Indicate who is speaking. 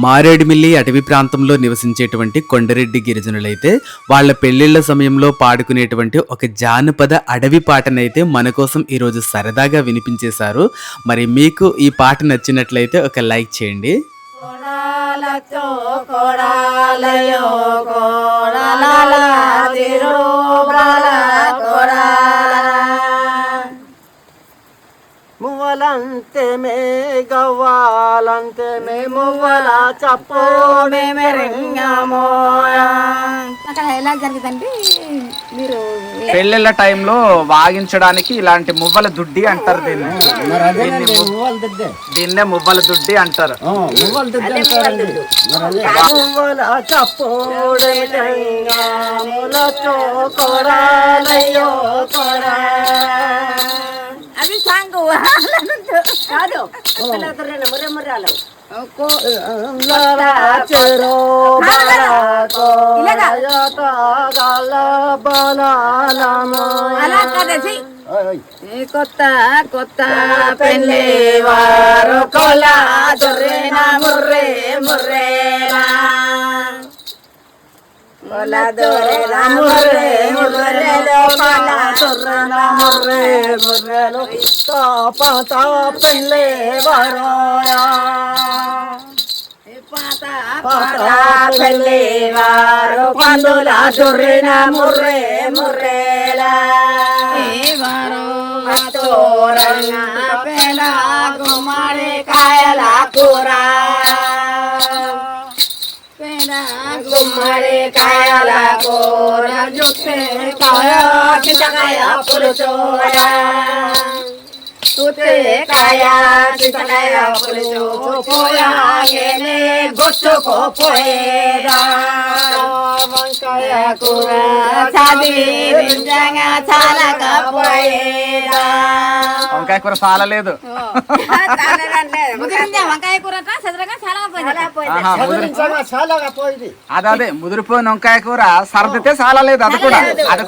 Speaker 1: మారేడుమిల్లి అటవీ ప్రాంతంలో నివసించేటువంటి కొండరెడ్డి గిరిజనులైతే వాళ్ళ పెళ్లిళ్ల సమయంలో పాడుకునేటువంటి ఒక జానపద అడవి పాటనైతే మన కోసం ఈరోజు సరదాగా వినిపించేశారు. మరి మీకు ఈ పాట నచ్చినట్లయితే ఒక లైక్ చేయండి.
Speaker 2: మువ్వలంతే మే గవ్వాలంతే మే మువ్వల చప్పు మేమెరింగామో.
Speaker 3: అక్కడ ఎలా జరుగుతుందంటే మీరు
Speaker 4: పెళ్ళిళ్ళ టైంలో వాగించడానికి ఇలాంటి మువ్వల దుడ్డి అంటారు. దీన్నే మువ్వల దుడ్డి అంటారు.
Speaker 2: మువ్వల చప్పు కొడాలయ్యో కొడా.
Speaker 3: అవి సాంగ్ కాదు ముర్రెముర్రాలు అలా కాదేసి కొత్త కొత్త పెళ్ళి వారు కొలా దొర్రేనా ముర్రే ముర్రేనా కొలా దొర్రేనా ముర్రే ముర్రెలో కొలా దొర్రేనా ముర్రే ముర్రెలో
Speaker 2: పాత పెళ్ళి వారు
Speaker 3: పెళ్ళి వారు పండుల దొర్రిన ముర్రే ముర్రేలా పేల గుమ్మడి కాయల కూర పేల గుమ్మడి కాయల కూర జుట్టే కాయ చింతకాయ పులుచోరా కాయ చింతకాయ పులుచు పోయానే గొచ్చుకోపోయేదా వంకాయ కూర చాది నిజంగా చాలకపోయేదా.
Speaker 4: వంకాయ కూర చాలలేదు.
Speaker 3: వంకాయ కూర
Speaker 2: చాలా పోయింది.
Speaker 4: అదే ముదిరిపోయిన వంకాయ కూర సర్దితే చాలలేదు. అది కూడా అది